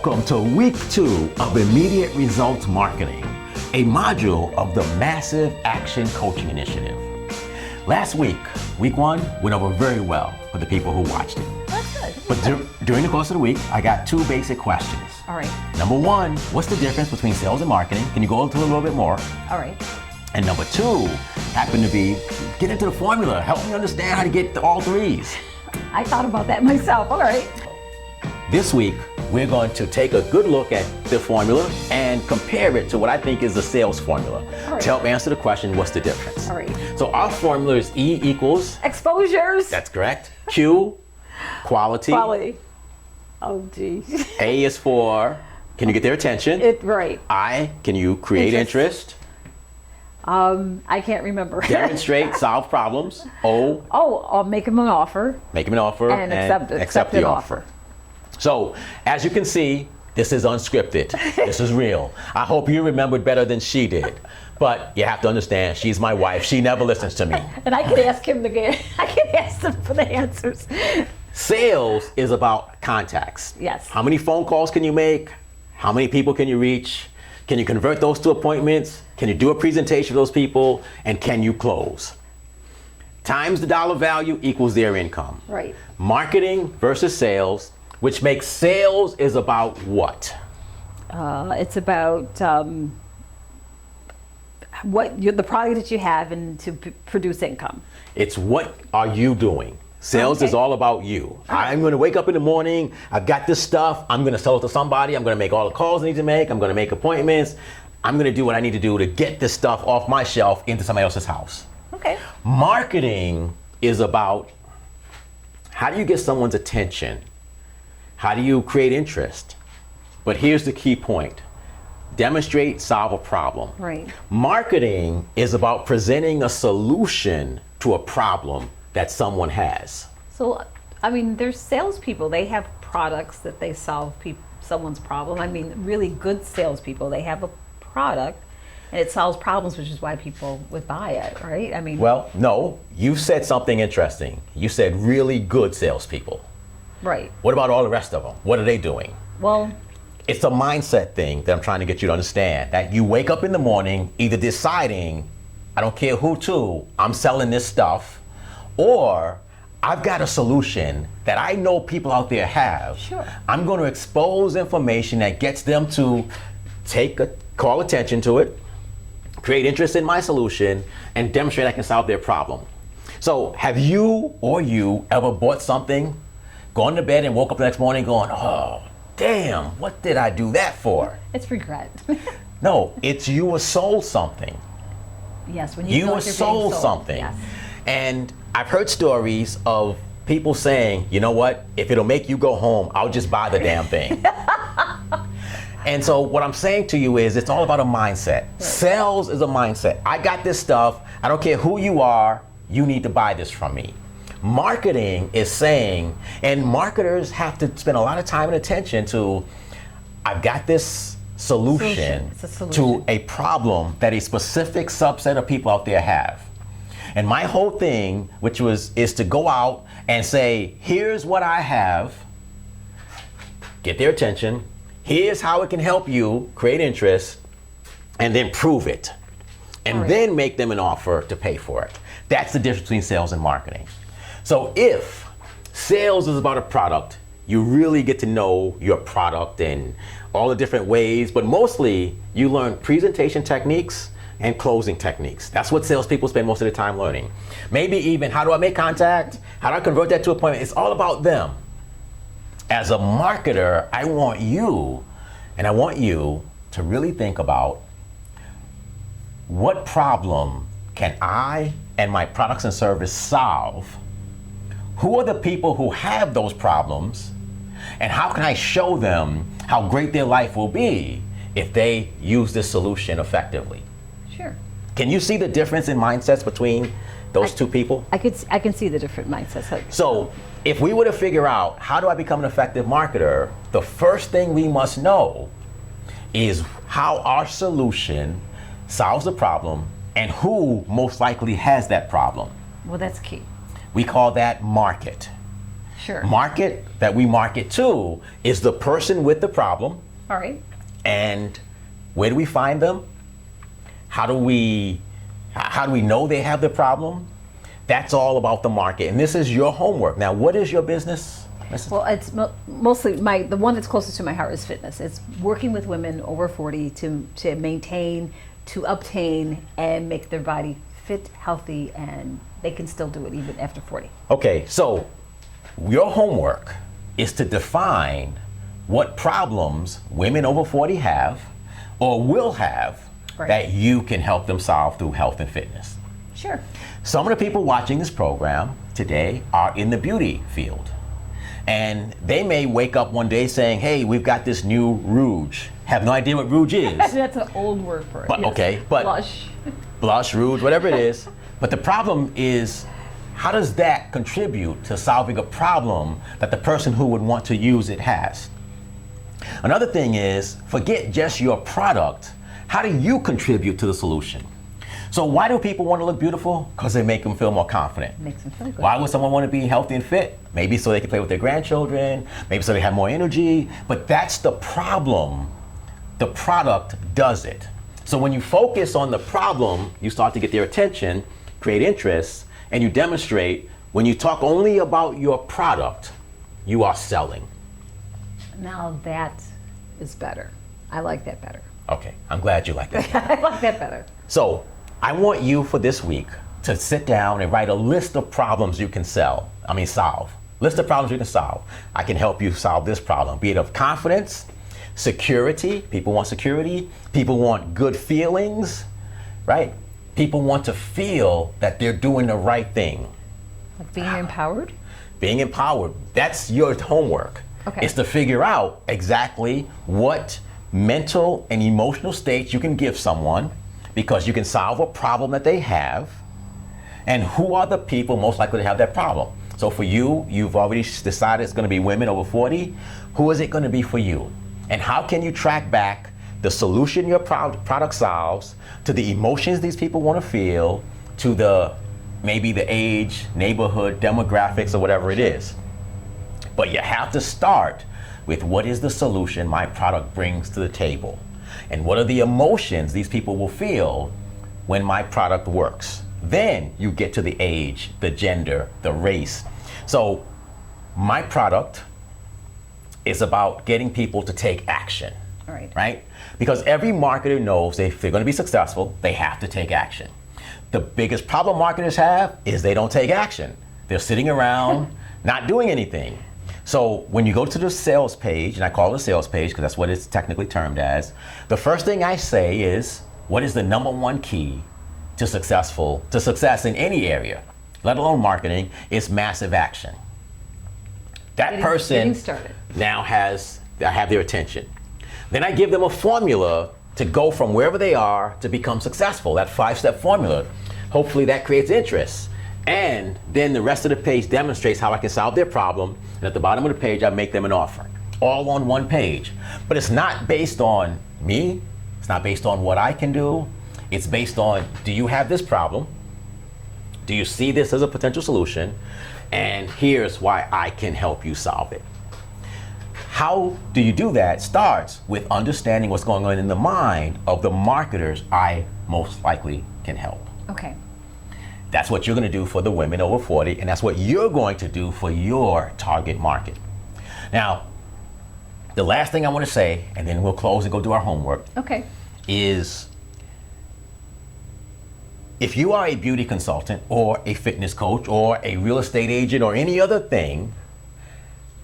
Welcome to week 2 of Immediate Results Marketing, a module of the Massive Action Coaching Initiative. Last week, week 1, went over very well for the people who watched it. That's good. But during the course of the week, I got 2 basic questions. All right. Number 1, what's the difference between sales and marketing? Can you go into a little bit more? All right. And number 2 happened to be, get into the formula, help me understand how to get to all 3s. I thought about that myself. All right. This week, we're going to take a good look at the formula and compare it to what I think is the sales formula right. to help answer the question, what's the difference? All right. So our formula is E equals, Exposures. that's correct, Q, quality, Quality. Oh, geez. A is for, can you get their attention? Right. I, can you create interest? I can't remember. Demonstrate, solve problems. O, I'll make him an offer. make them an offer And accept the an offer. So, as you can see, this is unscripted. This is real. I hope you remembered better than she did. But you have to understand, she's my wife. She never listens to me. And I can ask him again. I can ask him for the answers. Sales is about contacts. Yes. How many phone calls can you make? How many people can you reach? Can you convert those to appointments? Can you do a presentation for those people? And can you close? Times the dollar value equals their income. Right. Marketing versus sales, which makes sales is about what? It's about the product that you have and to produce income. It's what are you doing? Sales Okay. is all about you. I'm going to wake up in the morning. I've got this stuff. I'm going to sell it to somebody. I'm going to make all the calls I need to make. I'm going to make appointments. I'm going to do what I need to do to get this stuff off my shelf into somebody else's house. Okay. Marketing is about how do you get someone's attention? How do you create interest? But here's the key point. Demonstrate, solve a problem. Right. Marketing is about presenting a solution to a problem that someone has. So, I mean, there's salespeople. They have products that they solve someone's problem. I mean, really good salespeople. They have a product and it solves problems, which is why people would buy it, right? I mean, Well, no, you said something interesting. You said really good salespeople. right. What about all the rest of them? What are they doing? Well, It's a mindset thing that I'm trying to get you to understand. That you wake up in the morning either deciding, I don't care who to, I'm selling this stuff, or I've got a solution that I know people out there have. Sure. I'm going to expose information that gets them to call attention to it, create interest in my solution, and demonstrate I can solve their problem. So have you ever bought something, gone to bed and woke up the next morning going, oh, damn, what did I do that for? it's regret. No, it's you were sold something. Yes, when you You feel were like you're being sold something. Yes. And I've heard stories of people saying, you know what, if it'll make you go home, I'll just buy the damn thing. And so what I'm saying to you is it's all about a mindset. Sales is a mindset. I got this stuff. I don't care who you are. You need to buy this from me. Marketing is saying, and marketers have to spend a lot of time and attention to, I've got this solution It's a solution. to a problem that a specific subset of people out there have. And my whole thing, is to go out and say, here's what I have, get their attention, here's how it can help you create interest, and then prove it. And Right. then make them an offer to pay for it. That's the difference between sales and marketing. So if sales is about a product, you really get to know your product and all the different ways, but mostly you learn presentation techniques and closing techniques. That's what salespeople spend most of their time learning. Maybe even how do I make contact? How do I convert that to appointment? It's all about them. As a marketer, I want you to really think about what problem can I and my products and service solve? Who are the people who have those problems? And how can I show them how great their life will be if they use this solution effectively? Sure. Can you see the difference in mindsets between those two people? I can see the different mindsets. So if we were to figure out how do I become an effective marketer, the first thing we must know is how our solution solves the problem and who most likely has that problem. Well, that's key. We call that market. Sure. market that we market to is the person with the problem. All right. And where do we find them? How do we know they have the problem? That's all about the market. And this is your homework. Now, what is your business, Mrs.? Well, it's mostly the one that's closest to my heart is fitness. It's working with women over 40 to maintain, to obtain, and make their body fit, healthy, and they can still do it even after 40. Okay, so your homework is to define what problems women over 40 have or will have Right. that you can help them solve through health and fitness. Sure. Some of the people watching this program today are in the beauty field. And they may wake up one day saying, hey, we've got this new rouge. Have no idea what rouge is. That's an old word for it. But, yes. okay, but Blush. Blush, rouge, whatever it is. But the problem is, how does that contribute to solving a problem that the person who would want to use it has? Another thing is, forget just your product. How do you contribute to the solution? So why do people want to look beautiful? Because they make them feel more confident. Makes them feel good. Why would someone want to be healthy and fit? Maybe so they can play with their grandchildren, maybe so they have more energy, but that's the problem. The product does it. So when you focus on the problem, you start to get their attention, create interest, and you demonstrate. When you talk only about your product, you are selling. Now that is better. I like that better. Okay, I'm glad you like that. I like that better. So I want you for this week to sit down and write a list of problems you can solve. List of problems you can solve. I can help you solve this problem, be it of confidence, security. People want security. People want good feelings, right? People want to feel that they're doing the right thing. Like being empowered? Being empowered, that's your homework. Okay. It's to figure out exactly what mental and emotional states you can give someone, because you can solve a problem that they have, and who are the people most likely to have that problem. So for you, you've already decided it's going to be women over 40. Who is it going to be for you? And how can you track back the solution your product solves to the emotions these people want to feel, to maybe the age, neighborhood, demographics, or whatever it is. But you have to start with what is the solution my product brings to the table, and what are the emotions these people will feel when my product works. Then you get to the age, the gender, the race. So my product is about getting people to take action. All right. Right? Because every marketer knows if they're going to be successful, they have to take action. The biggest problem marketers have is they don't take action. They're sitting around not doing anything. So when you go to the sales page, and I call it a sales page because that's what it's technically termed as, the first thing I say is, what is the number one key to success in any area, let alone marketing, is massive action. That person Getting started. now I have their attention. Then I give them a formula to go from wherever they are to become successful, that 5-step formula. Hopefully that creates interest. And then the rest of the page demonstrates how I can solve their problem. And at the bottom of the page, I make them an offer, all on one page. But it's not based on me. It's not based on what I can do. It's based on, do you have this problem? Do you see this as a potential solution? And here's why I can help you solve it. How do you do that? Starts with understanding what's going on in the mind of the marketers I most likely can help. Okay. That's what you're going to do for the women over 40, and that's what you're going to do for your target market. Now, the last thing I want to say, and then we'll close and go do our homework, Okay. is if you are a beauty consultant or a fitness coach or a real estate agent or any other thing,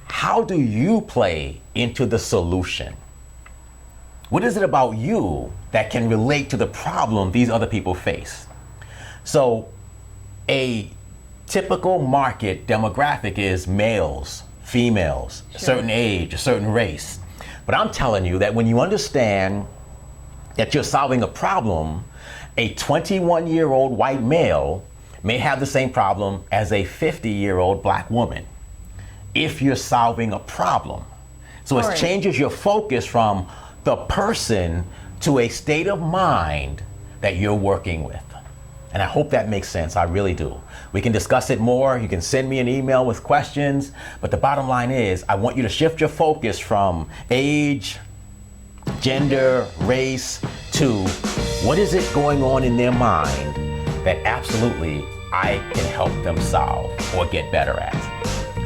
how do you play into the solution? What is it about you that can relate to the problem these other people face? So a typical market demographic is males, females, a certain age, a certain race. But I'm telling you that when you understand that you're solving a problem, a 21-year-old white male may have the same problem as a 50-year-old black woman if you're solving a problem. So it Right. changes your focus from the person to a state of mind that you're working with. And I hope that makes sense. I really do. We can discuss it more. You can send me an email with questions. But the bottom line is, I want you to shift your focus from age, gender, race, to what is it going on in their mind that absolutely I can help them solve or get better at.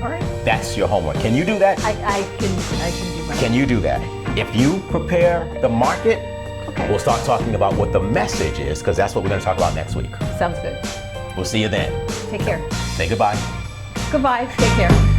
All right. That's your homework. Can you do that? I can do my. Can you do that? If you prepare the market, Okay. we'll start talking about what the message is, because that's what we're going to talk about next week. Sounds good. We'll see you then. Take care. Say goodbye. Goodbye. Take care.